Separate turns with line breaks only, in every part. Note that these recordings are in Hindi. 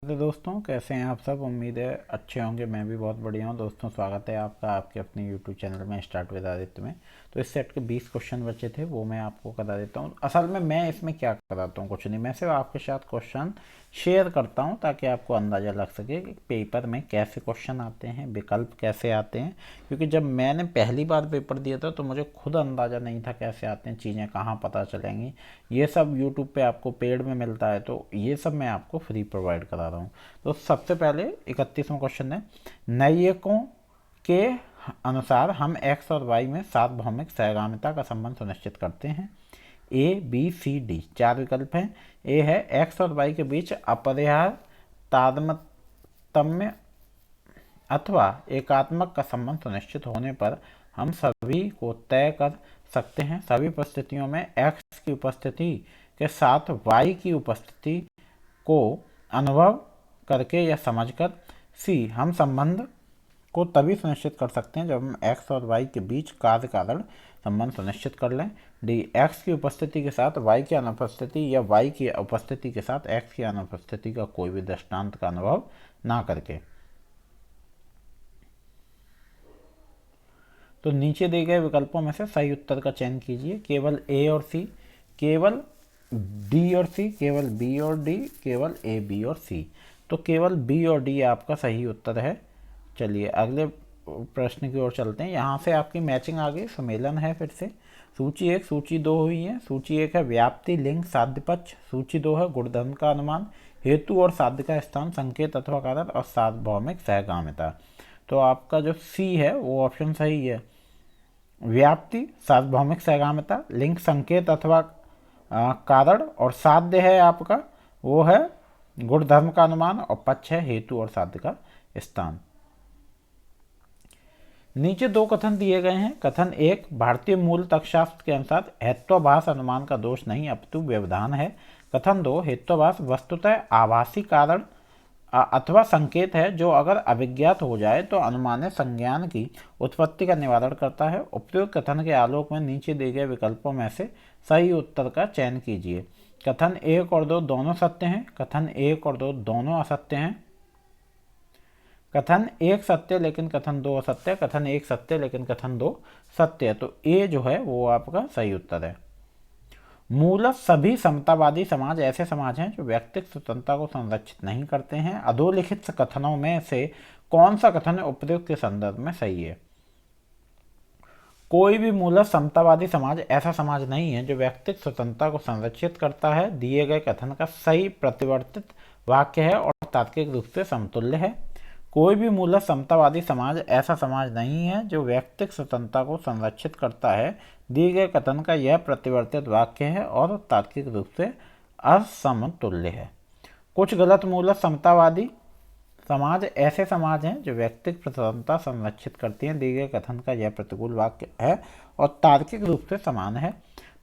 तो दोस्तों, कैसे हैं आप सब। उम्मीद है अच्छे होंगे। मैं भी बहुत बढ़िया हूं। दोस्तों, स्वागत है आपका आपके अपने यूट्यूब चैनल में स्टार्ट विद आदित्य में। तो इस सेट के 20 क्वेश्चन बचे थे, वो मैं आपको करा देता हूं। असल में मैं इसमें क्या कराता हूं, कुछ नहीं, मैं सिर्फ आपके साथ क्वेश्चन शेयर करता हूं ताकि आपको अंदाज़ा लग सके कि पेपर में कैसे क्वेश्चन आते हैं, विकल्प कैसे आते हैं। क्योंकि जब मैंने पहली बार पेपर दिया था तो मुझे खुद अंदाज़ा नहीं था कैसे आते हैं, चीज़ें कहाँ पता चलेंगी। ये सब यूट्यूब पे आपको पेड में मिलता है, तो ये सब मैं आपको फ्री प्रोवाइड करा रहा हूँ। तो सबसे पहले 31वां क्वेश्चन है, नैयिकों के अनुसार हम एक्स और वाई में सार्वभौमिक सहगामिता का संबंध सुनिश्चित करते हैं। ए बी सी डी, चार विकल्प हैं। ए है एक्स और वाई के बीच अपरिहार्य तारतम्य अथवा एकात्मक का संबंध सुनिश्चित होने पर हम सभी को तय कर सकते हैं सभी परिस्थितियों में एक्स की उपस्थिति के साथ वाई की उपस्थिति को अनुभव करके या समझकर। सी, हम संबंध को तभी सुनिश्चित कर सकते हैं जब हम एक्स और वाई के बीच कार्य कारण संबंध सुनिश्चित कर लें। डी, एक्स की उपस्थिति के साथ वाई की अनुपस्थिति या वाई की उपस्थिति के साथ एक्स की अनुपस्थिति का कोई भी दृष्टांत का अनुभव ना करके। तो नीचे दिए गए विकल्पों में से सही उत्तर का चयन कीजिए। केवल ए और सी, केवल डी और सी, केवल बी और डी, केवल ए बी और सी। तो केवल बी और डी आपका सही उत्तर है। चलिए अगले प्रश्न की ओर चलते हैं। यहाँ से आपकी मैचिंग आ गई, सम्मेलन है फिर से। सूची 1 सूची 2 हुई है। सूची 1 है व्याप्ति, लिंग, साध्य पक्ष। सूची 2 है गुणधर्म का अनुमान, हेतु और साध्य का स्थान, संकेत अथवा कारण और सार्वभौमिक सहगामिता। तो आपका जो सी है वो ऑप्शन सही है। व्याप्ति, सार्वभौमिक सहगामिता, लिंग, संकेत अथवा कारण, और साध्य है आपका वो है गुणधर्म का अनुमान, और पक्ष है हेतु और साध्य का स्थान। नीचे दो कथन दिए गए हैं। कथन 1, भारतीय मूल तर्कशास्त्र के अनुसार हेत्वाभास अनुमान का दोष नहीं अपितु व्यवधान है। कथन 2, हेत्वाभास वस्तुतः आभासी कारण अथवा संकेत है जो अगर अभिज्ञात हो जाए तो अनुमानित संज्ञान की उत्पत्ति का निवारण करता है। उपयुक्त कथन के आलोक में नीचे दिए गए विकल्पों में से सही उत्तर का चयन कीजिए। कथन 1 और 2 दोनों सत्य हैं। कथन 1 और 2 दोनों असत्य हैं। कथन 1 सत्य लेकिन कथन 2 असत्य। कथन 1 सत्य लेकिन कथन 2 सत्य है। तो ए जो है वो आपका सही उत्तर है। मूलतः सभी समतावादी समाज ऐसे समाज हैं जो व्यक्तिगत स्वतंत्रता को संरक्षित नहीं करते हैं। अधोलिखित कथनों में से कौन सा कथन उपयुक्त के संदर्भ में सही है। कोई भी मूलतः समतावादी समाज ऐसा समाज नहीं है जो व्यक्तिगत स्वतंत्रता को संरक्षित करता है। दिए गए कथन का सही प्रतिवर्तित वाक्य है और तार्किक रूप से समतुल्य है। कोई भी मूलतः समतावादी समाज ऐसा समाज नहीं है जो व्यक्तिगत स्वतंत्रता को संरक्षित करता है। दिए गए कथन का यह प्रतिवर्तित वाक्य है और तार्किक रूप से असमतुल्य है। कुछ गलत मूलतः समतावादी समाज ऐसे समाज हैं जो व्यक्तिगत स्वतंत्रता संरक्षित करती हैं। दिए गए कथन का यह प्रतिकूल वाक्य है और तार्किक रूप से समान है।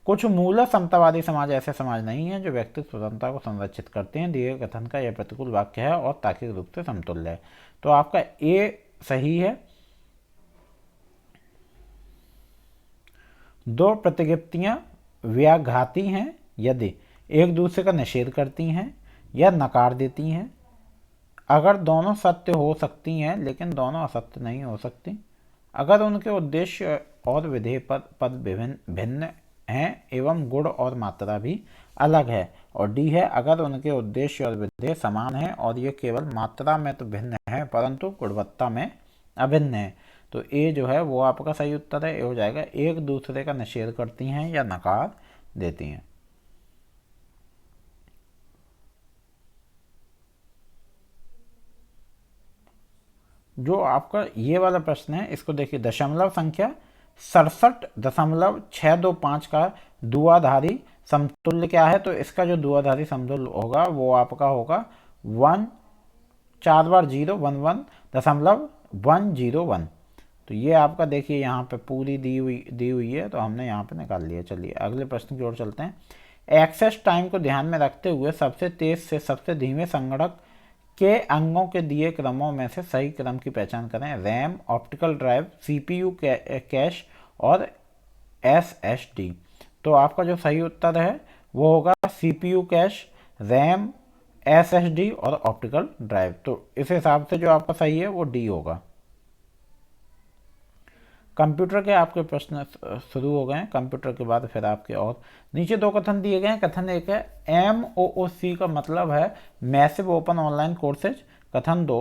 कुछ मूल समतावादी समाज ऐसे समाज नहीं है जो व्यक्तिगत स्वतंत्रता को संरक्षित करते हैं। दिए गए कथन का यह प्रतिकूल वाक्य है और तार्किक रूप से समतुल्य है। तो आपका ए सही है। दो प्रतिज्ञप्तियां व्याघाती हैं यदि एक दूसरे का निषेध करती हैं या नकार देती हैं, अगर दोनों सत्य हो सकती हैं लेकिन दोनों असत्य नहीं हो सकती, अगर उनके उद्देश्य और विधेय पद विभिन्न भिन्न हैं एवं गुण और मात्रा भी अलग है, और डी है अगर उनके उद्देश्य और विधेय समान हैं और ये केवल मात्रा में तो भिन्न है परंतु गुणवत्ता में अभिन्न है। तो ए जो है वो आपका सही उत्तर है। ए हो जाएगा, एक दूसरे का निषेध करती हैं या नकार देती हैं। जो आपका ये वाला प्रश्न है इसको देखिए, दशमलव संख्या 67.625 का दुआधारी समतुल्य क्या है। तो इसका जो दुआधारी समतुल्य होगा वो आपका होगा 1 4 बार 0 11.101। तो ये आपका देखिए यहाँ पे पूरी दी हुई है, तो हमने यहाँ पे निकाल लिया। चलिए अगले प्रश्न की ओर चलते हैं। एक्सेस टाइम को ध्यान में रखते हुए सबसे तेज से सबसे धीमे संगणक के अंगों के दिए क्रमों में से सही क्रम की पहचान करें। RAM, optical drive, CPU cash और एसएसडी। तो आपका जो सही उत्तर है वो होगा सीपीयू कैश, रैम, SSD और ऑप्टिकल ड्राइव। तो इस हिसाब से जो आपका सही है वो डी होगा। कंप्यूटर के आपके प्रश्न शुरू हो गए हैं। कंप्यूटर के बाद फिर आपके और नीचे दो कथन दिए गए हैं। कथन एक है MOOC का मतलब है मैसिव ओपन ऑनलाइन कोर्सेज। कथन दो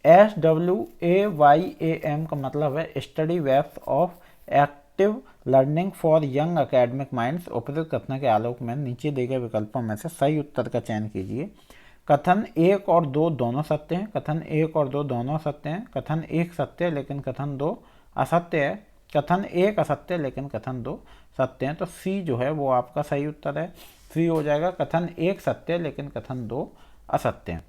SWAYAM का मतलब है study webs of active learning for young academic minds. उपयुक्त कथन के आलोक में नीचे दिए गए विकल्पों में से सही उत्तर का चयन कीजिए। कथन 1 और 2 दोनों सत्य हैं। कथन 1 और 2 दोनों सत्य हैं। कथन 1 सत्य है लेकिन कथन 2 असत्य है। कथन 1 असत्य है लेकिन कथन 2 सत्य है। तो सी जो है वो आपका सही उत्तर है, सी हो जाएगा। कथन 1 सत्य है लेकिन कथन 2 असत्य है।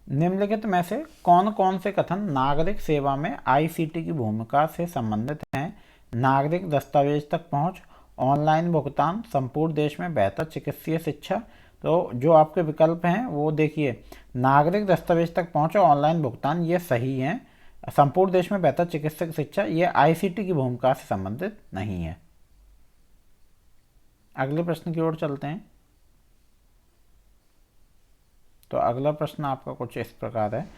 निम्नलिखित में से कौन कौन से कथन नागरिक सेवा में ICT की भूमिका से संबंधित हैं? नागरिक दस्तावेज तक पहुंच, ऑनलाइन भुगतान, संपूर्ण देश में बेहतर चिकित्सीय शिक्षा। तो जो आपके विकल्प हैं वो देखिए, नागरिक दस्तावेज तक पहुंच और ऑनलाइन भुगतान ये सही हैं। संपूर्ण देश में बेहतर चिकित्सक शिक्षा ये ICT की भूमिका से संबंधित नहीं है। अगले प्रश्न की ओर चलते हैं। तो अगला प्रश्न आपका कुछ इस प्रकार है।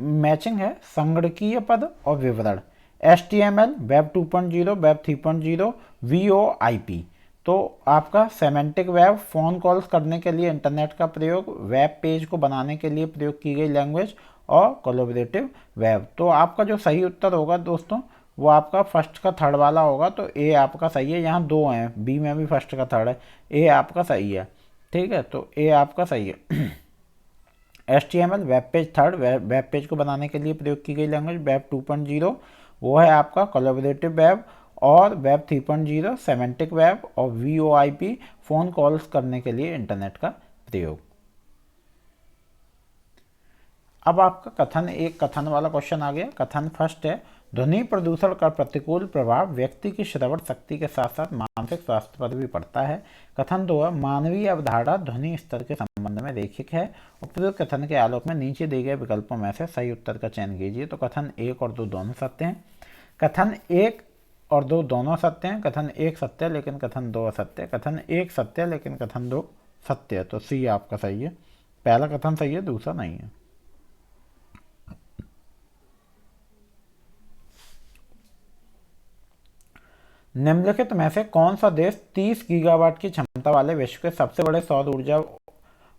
मैचिंग है संगणकीय पद और विवरण, HTML, वेब 2.0, वेब 3.0, VoIP। तो आपका सेमेंटिक वेब, फ़ोन कॉल्स करने के लिए इंटरनेट का प्रयोग, वेब पेज को बनाने के लिए प्रयोग की गई लैंग्वेज और कोलैबोरेटिव वेब। तो आपका जो सही उत्तर होगा दोस्तों वो आपका फर्स्ट का थर्ड वाला होगा। तो ए आपका सही है। यहाँ दो हैं, बी में भी फर्स्ट का थर्ड है, ए आपका सही है। ठीक है, तो ए आपका सही है। HTML web page third, web page को बनाने के लिए प्रयोग की गई लैंग्वेज। वेब 2.0 वो है आपका कोलैबोरेटिव वेब, और वेब 3.0 सेमेंटिक वेब, और VoIP फ़ोन कॉल्स करने के लिए इंटरनेट का प्रयोग। अब आपका कथन एक कथन वाला क्वेश्चन आ गया। कथन फर्स्ट है, ध्वनि प्रदूषण का प्रतिकूल प्रभाव व्यक्ति की श्रवण शक्ति के साथ साथ मानसिक स्वास्थ्य पर भी पड़ता है। कथन दो है, मानवीय अवधारणा ध्वनि स्तर के संबंध में रैखिक है। उपयुक्त कथन के आलोक में नीचे दिए गए विकल्पों में से सही उत्तर का चयन कीजिए। तो कथन 1 और 2 दोनों सत्य हैं। कथन 1 और 2 दोनों सत्य हैं। कथन 1 सत्य है लेकिन कथन 2 असत्य है। कथन 1 सत्य है लेकिन कथन 2 सत्य है। तो सी आपका सही है। पहला कथन सही है, दूसरा नहीं है। निम्नलिखित में से कौन सा देश 30 गीगावाट की क्षमता वाले विश्व के सबसे बड़े सौर ऊर्जा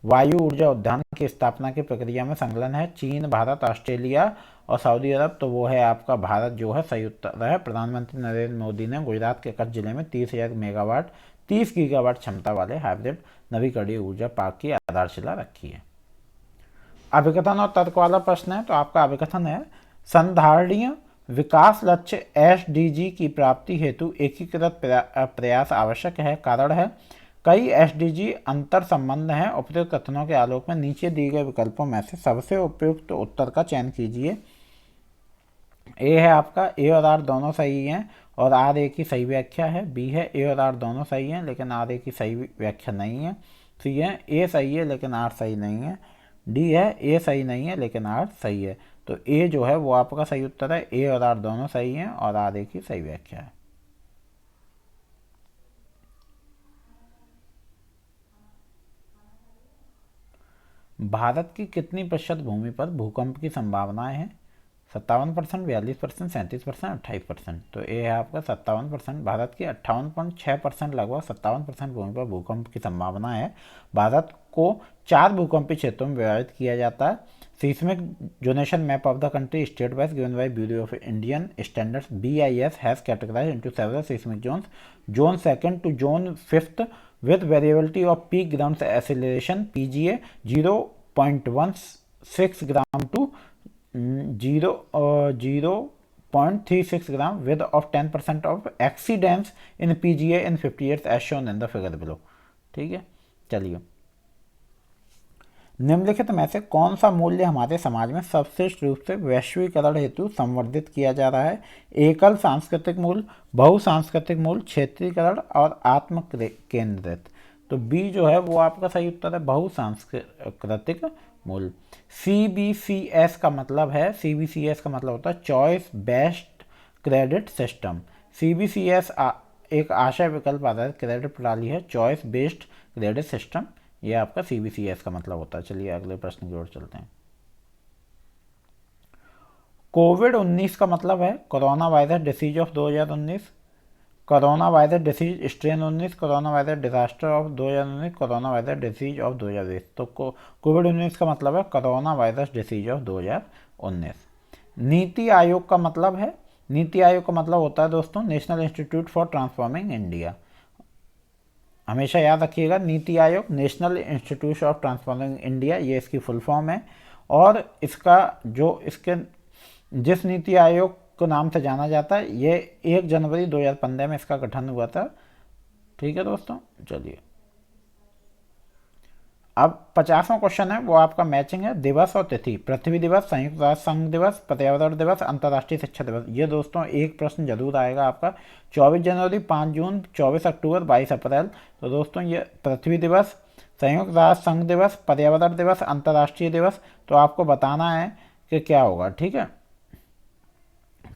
वायु ऊर्जा उद्यान की स्थापना की प्रक्रिया में संलग्न है? चीन, भारत, ऑस्ट्रेलिया और सऊदी अरब। तो वो है आपका भारत जो है सही उत्तर है। प्रधानमंत्री नरेंद्र मोदी ने गुजरात के कच्छ जिले में 30,000 मेगावाट 30 गीगावाट क्षमता वाले हाइब्रिड नवीकरणीय ऊर्जा पार्क की आधारशिला रखी है। अभिकथन और तर्क वाला प्रश्न है। तो आपका अभिकथन है, संधारणीय विकास लक्ष्य SDG की प्राप्ति हेतु एकीकृत प्रयास आवश्यक है। कारण है, कई SDG अंतर संबंध हैं। उपयुक्त कथनों के आलोक में नीचे दिए गए विकल्पों में से सबसे उपयुक्त उत्तर का चयन कीजिए। ए है आपका, ए और आर दोनों सही हैं और आर ए की सही व्याख्या है। बी है, ए और आर दोनों सही हैं लेकिन आर ए की सही व्याख्या नहीं है। सी है, ए सही है लेकिन आर सही नहीं है। डी है, ए सही नहीं है लेकिन आर सही है। तो ए जो है वो आपका सही उत्तर है। ए और आर दोनों सही हैं और आर ए की सही व्याख्या है। भारत की कितनी प्रतिशत भूमि पर भूकंप की संभावनाएं हैं? 57%, 42%, 37%, 28%। तो ये है आपका 57%। भारत की 58.6% लगभग 57% भूमि पर भूकंप की संभावना है। भारत को 4 भूकंपीय क्षेत्रों में विभाजित किया जाता है। Seismic zonation map of the country state wise given by bureau of Indian standards BIS has categorised into several seismic zones, zone 2nd to zone 5th with variability of peak ground acceleration PGA 0.16 gram to 0.36 gram with of 10% of exceedance in PGA in 50 years as shown in the figure below। ठीक है, चलिए। निम्नलिखित में से कौन सा मूल्य हमारे समाज में सबश्रेष्ठ रूप से वैश्वीकरण हेतु संवर्धित किया जा रहा है? एकल सांस्कृतिक मूल्य, बहुसांस्कृतिक मूल्य, क्षेत्रीकरण और आत्म केंद्रित। तो बी जो है वो आपका सही उत्तर है, बहुसांस्कृतिक मूल्य। CBCS का मतलब है, CBCS का मतलब होता है choice based credit system. CBCS एक आशय विकल्प आधारित क्रेडिट प्रणाली है चॉइस बेस्ड क्रेडिट सिस्टम, ये आपका CBCS का मतलब होता है। चलिए अगले प्रश्न की ओर चलते हैं। कोविड-19 का मतलब है corona virus disease of 2019, corona virus disease strain 19, corona virus disaster of 2019, corona virus disease of 2020। तो कोविड-19 का मतलब है corona virus disease of 2019। NITI Aayog का मतलब है, नीति आयोग का मतलब होता है दोस्तों national institute for transforming India. हमेशा याद रखिएगा, NITI Aayog national institute of transforming India, ये इसकी फुल फॉर्म है। और इसका जो इसके जिस नीति आयोग को नाम से जाना जाता है, ये 1 जनवरी 2015 में इसका गठन हुआ था। ठीक है दोस्तों, चलिए अब 50वां क्वेश्चन है, वो आपका मैचिंग है। दिवस और तिथि, पृथ्वी दिवस, संयुक्त राष्ट्र संघ दिवस, पर्यावरण दिवस, अंतर्राष्ट्रीय शिक्षा दिवस। ये दोस्तों एक प्रश्न जरूर आएगा आपका। 24 जनवरी, 5 जून, 24 अक्टूबर, 22 अप्रैल। तो दोस्तों ये पृथ्वी दिवस, संयुक्त राष्ट्र संघ दिवस, पर्यावरण दिवस, अंतर्राष्ट्रीय दिवस, तो आपको बताना है कि क्या होगा। ठीक है,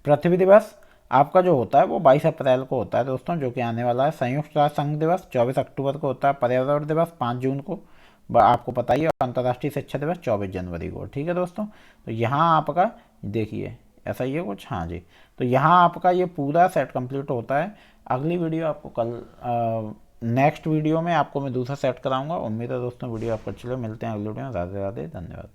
पृथ्वी दिवस आपका जो होता है वो 22 अप्रैल को होता है दोस्तों, जो कि आने वाला है। संयुक्त राष्ट्र संघ दिवस 24 अक्टूबर को होता है, पर्यावरण दिवस 5 जून को आपको पता ही है, अंतर्राष्ट्रीय शिक्षा दिवस 24 जनवरी को। ठीक है दोस्तों, तो यहाँ आपका देखिए ऐसा ही है कुछ, हाँ जी। तो यहाँ आपका ये पूरा सेट कंप्लीट होता है। अगली वीडियो आपको कल नेक्स्ट वीडियो में आपको मैं दूसरा सेट कराऊंगा। उम्मीद है दोस्तों वीडियो आपको अच्छी लगे। मिलते हैं अगली वीडियो में। राधे राधे, धन्यवाद।